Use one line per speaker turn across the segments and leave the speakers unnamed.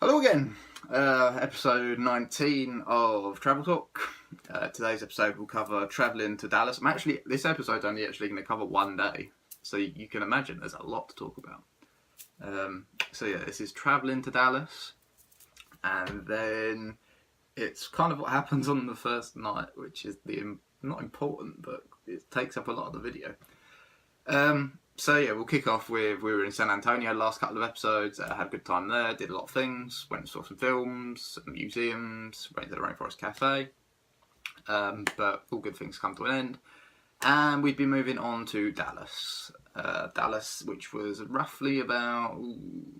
Hello again, episode 19 of Travel Talk. Today's episode will cover travelling to Dallas. This episode's only actually going to cover one day, so you can imagine there's a lot to talk about. This is travelling to Dallas, and then it's kind of what happens on the first night, which is not important, but it takes up a lot of the video. We'll kick off with, we were in San Antonio the last couple of episodes, had a good time there, did a lot of things, went and saw some films, some museums, went to the Rainforest Cafe, but all good things come to an end, and we'd be moving on to Dallas. Dallas, which was roughly about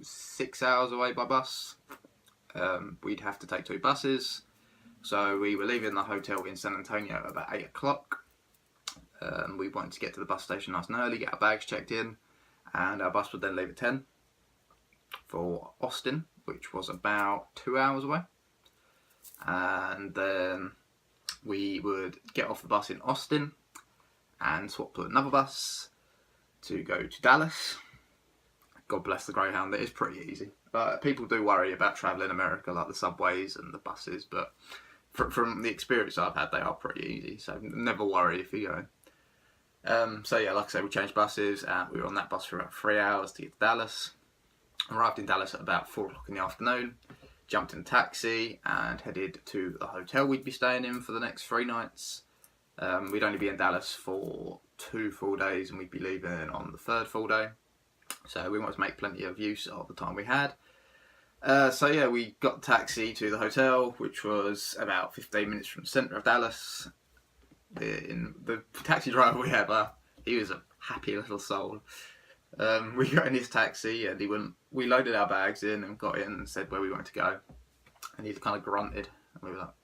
6 hours away by bus. We'd have to take 2 buses, so we were leaving the hotel in San Antonio at about 8 o'clock. We wanted to get to the bus station nice and early, get our bags checked in, and our bus would then leave at 10 for Austin, which was about 2 hours away. And then we would get off the bus in Austin and swap to another bus to go to Dallas. God bless the Greyhound, it is pretty easy. People do worry about travelling America, like the subways and the buses, but from the experience I've had, they are pretty easy, so never worry if you go. Like I say, we changed buses, and we were on that bus for about 3 hours to get to Dallas. Arrived in Dallas at about 4 o'clock in the afternoon, jumped in a taxi and headed to the hotel we'd be staying in for the next 3 nights. We'd only be in Dallas for 2 full days, and we'd be leaving on the 3rd full day. So we wanted to make plenty of use of the time we had. We got a taxi to the hotel, which was about 15 minutes from the centre of Dallas. The taxi driver we had, he was a happy little soul. We got in his taxi, and we loaded our bags in and got in and said where we wanted to go. And he kind of grunted, and we were like,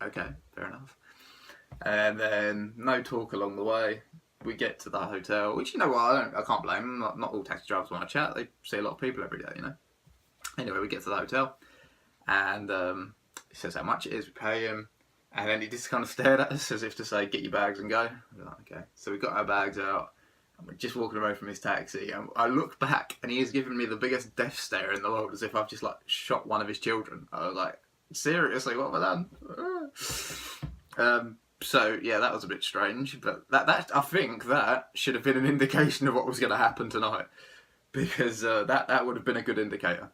okay, fair enough. And then no talk along the way. We get to the hotel, which, you know what, I can't blame them. Not all taxi drivers want to chat. They see a lot of people every day, you know. Anyway, we get to the hotel, and he says how much it is. We pay him, and then he just kind of stared at us as if to say, "Get your bags and go." We're like, okay. So we got our bags out, and we're just walking away from his taxi, and I look back, and he is giving me the biggest death stare in the world, as if I've just shot one of his children. I was like, seriously, what have I done? That was a bit strange, but that I think that should have been an indication of what was going to happen tonight, because that would have been a good indicator.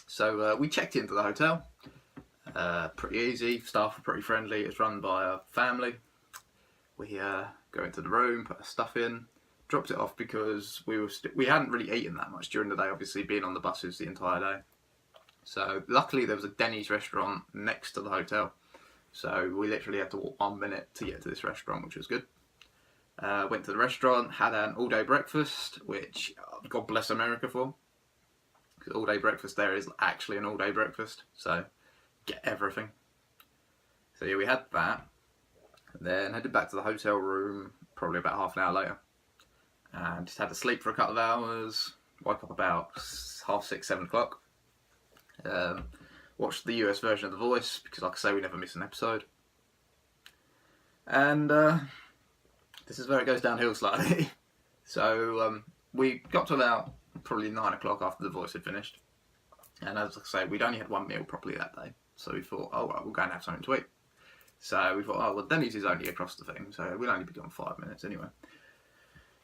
So we checked into the hotel, pretty easy, staff were pretty friendly, it's run by a family. We go into the room, put our stuff in, dropped it off because we hadn't really eaten that much during the day, obviously being on the buses the entire day. So luckily there was a Denny's restaurant next to the hotel, so we literally had to walk 1 minute to get to this restaurant, which was good. Went to the restaurant, had an all-day breakfast, which God bless America for. Because all-day breakfast there is actually an all-day breakfast, so get everything. So yeah, we had that, and then headed back to the hotel room probably about half an hour later, and just had to sleep for a couple of hours. Woke up about 6:30, 7 o'clock. Watched the US version of The Voice, because like I say, we never miss an episode. And this is where it goes downhill slightly. So we got to about probably 9 o'clock after The Voice had finished, and as I say, we'd only had one meal properly that day, so we thought, oh right, we'll go and have something to eat. So we thought, oh well, Denny's is only across the thing, so we'll only be gone 5 minutes anyway.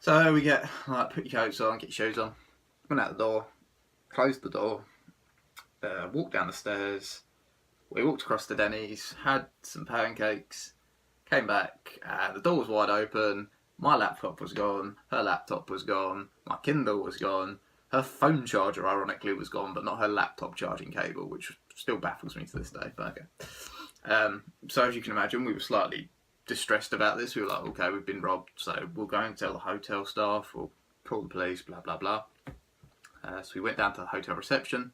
So we get, put your coats on, get your shoes on, went out the door, closed the door, walked down the stairs, we walked across to Denny's, had some pancakes, came back, the door was wide open, my laptop was gone, her laptop was gone, my Kindle was gone, her phone charger ironically was gone, but not her laptop charging cable, which still baffles me to this day, but okay. So as you can imagine, we were slightly distressed about this. We were like, okay, we've been robbed, so we'll go and tell the hotel staff, we'll call the police, blah blah blah. So we went down to the hotel reception,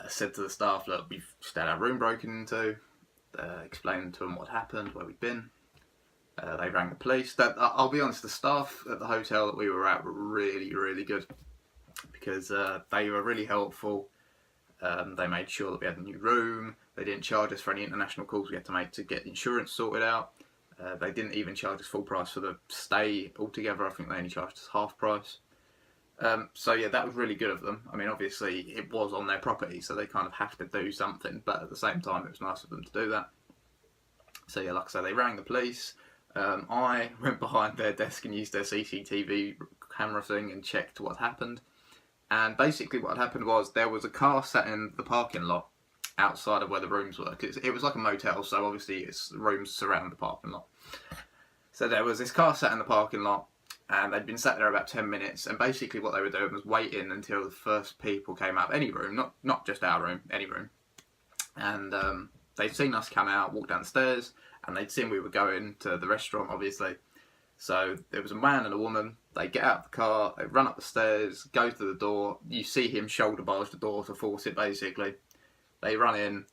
said to the staff, look, we've just had our room broken into, explained to them what happened, where we'd been. They rang the police. I'll be honest, the staff at the hotel that we were at were really, really good, because they were really helpful. They made sure that we had a new room. They didn't charge us for any international calls we had to make to get insurance sorted out. They didn't even charge us full price for the stay altogether. I think they only charged us half price. So yeah, that was really good of them. I mean, obviously it was on their property, so they kind of have to do something. But at the same time, it was nice of them to do that. So yeah, like I say, they rang the police. I went behind their desk and used their CCTV camera thing and checked what happened. And basically what happened was there was a car sat in the parking lot outside of where the rooms were. It was like a motel, so obviously it's rooms surround the parking lot. So there was this car sat in the parking lot, and they'd been sat there about 10 minutes, and basically what they were doing was waiting until the first people came out of any room, not just our room, any room. And they'd seen us come out, walk down the stairs, and they'd seen we were going to the restaurant, obviously. So there was a man and a woman. They get out of the car, they run up the stairs, go to the door. You see him shoulder barge the door to force it, basically. They run in,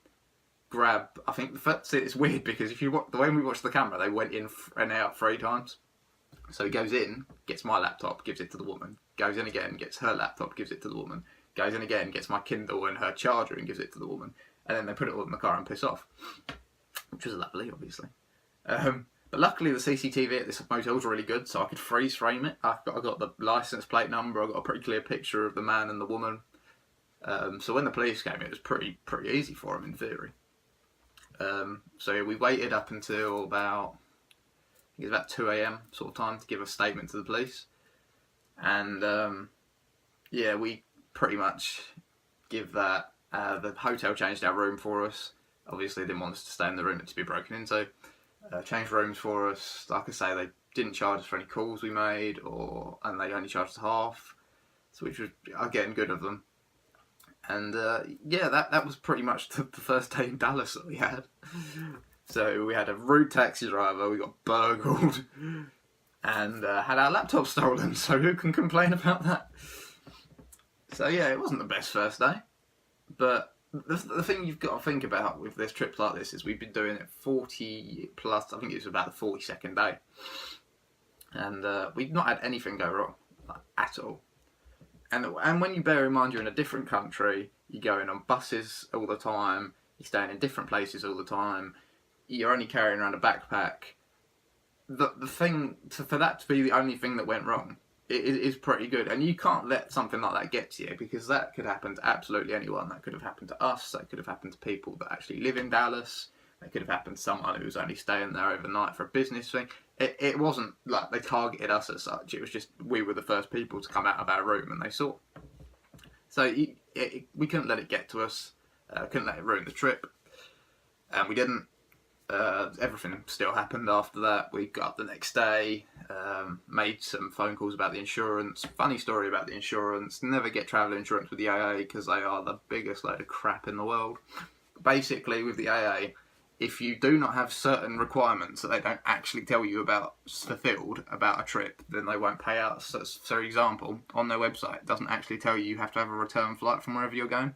grab. I think it's weird because if you watch the way we watched the camera, they went in and out 3 times. So he goes in, gets my laptop, gives it to the woman. Goes in again, gets her laptop, gives it to the woman. Goes in again, gets my Kindle and her charger and gives it to the woman. And then they put it all in the car and piss off, which was lovely, obviously. But luckily the CCTV at this motel was really good, so I could freeze frame it. I got the license plate number. I got a pretty clear picture of the man and the woman. So when the police came, it was pretty easy for them in theory. So we waited up until about 2 a.m. sort of time to give a statement to the police, and we pretty much give that. The hotel changed our room for us. Obviously, they didn't want us to stay in the room to be broken into. Changed rooms for us. Like I say, they didn't charge us for any calls we made, and they only charged us half, so which was again good of them. And that was pretty much the first day in Dallas that we had. So we had a rude taxi driver, we got burgled, and had our laptop stolen. So who can complain about that? So yeah, it wasn't the best first day, but the thing you've got to think about with this trip like this is we've been doing it 40 plus. I think it was about the 42nd day, and we've not had anything go wrong, like, at all. And when you bear in mind you're in a different country, you're going on buses all the time, you're staying in different places all the time, you're only carrying around a backpack. The thing for that to be the only thing that went wrong is pretty good, and you can't let something like that get to you, because that could happen to absolutely anyone. That could have happened to us. That could have happened to people that actually live in Dallas. That could have happened to someone who was only staying there overnight for a business thing. It wasn't like they targeted us as such. It was just we were the first people to come out of our room and they saw. So we couldn't let it get to us. Couldn't let it ruin the trip, and we didn't. Everything still happened after that. We got up the next day, made some phone calls about the insurance. Funny story about the insurance. Never get travel insurance with the AA because they are the biggest load of crap in the world. Basically, with the AA, if you do not have certain requirements that they don't actually tell you about fulfilled about a trip, then they won't pay out. So, for example, on their website, it doesn't actually tell you have to have a return flight from wherever you're going.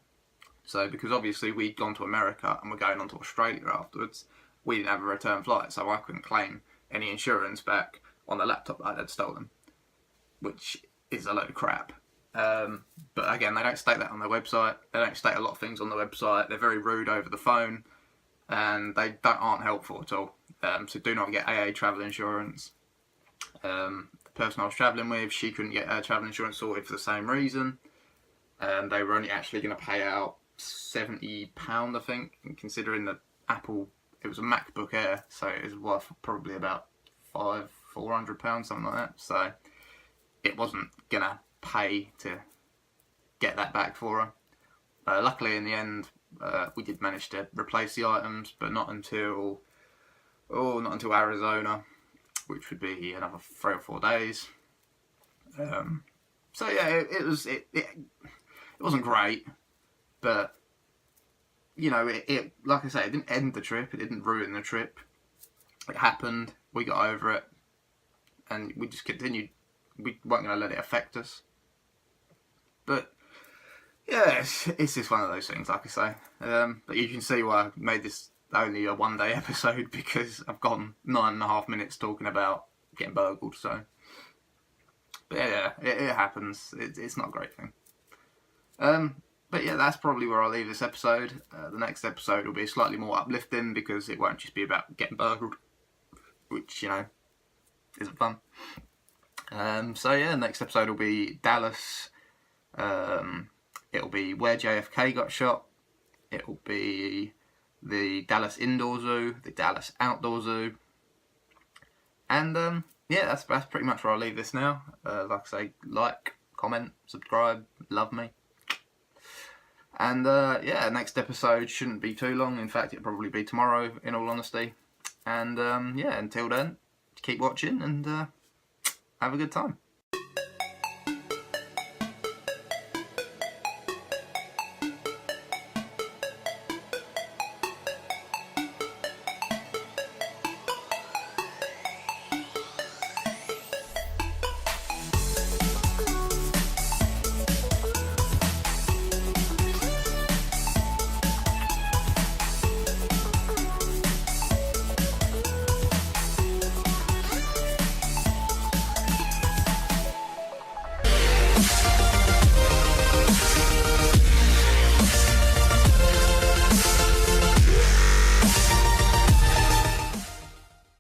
So, because obviously we'd gone to America and we're going on to Australia afterwards, we didn't have a return flight, so I couldn't claim any insurance back on the laptop that I'd stolen, which is a load of crap. But again, they don't state that on their website. They don't state a lot of things on the website. They're very rude over the phone, and they aren't helpful at all. So do not get AA travel insurance. The person I was travelling with, she couldn't get her travel insurance sorted for the same reason. They were only actually going to pay out £70, I think, and considering that Apple, it was a MacBook Air, so it was worth probably about £400, something like that. So it wasn't going to pay to get that back for her. Luckily, in the end, we did manage to replace the items, but not until Arizona, which would be another 3 or 4 days. So yeah, it wasn't great, but you know, it like I say, it didn't end the trip, it didn't ruin the trip. It happened, we got over it, and we just continued. We weren't going to let it affect us. But yeah, it's just one of those things, like I say. But you can see why I made this only a 1-day episode, because I've gone 9.5 minutes talking about getting burgled. So, but yeah, it happens. It's not a great thing. But yeah, that's probably where I'll leave this episode. The next episode will be slightly more uplifting, because it won't just be about getting burgled. which, you know, isn't fun. So yeah, next episode will be Dallas. It'll be where JFK got shot. It'll be the Dallas Indoor Zoo, the Dallas Outdoor Zoo. And yeah, that's pretty much where I'll leave this now. Like I say, like, comment, subscribe, love me. And yeah, next episode shouldn't be too long. In fact, it'll probably be tomorrow, in all honesty. And yeah, until then, keep watching and have a good time.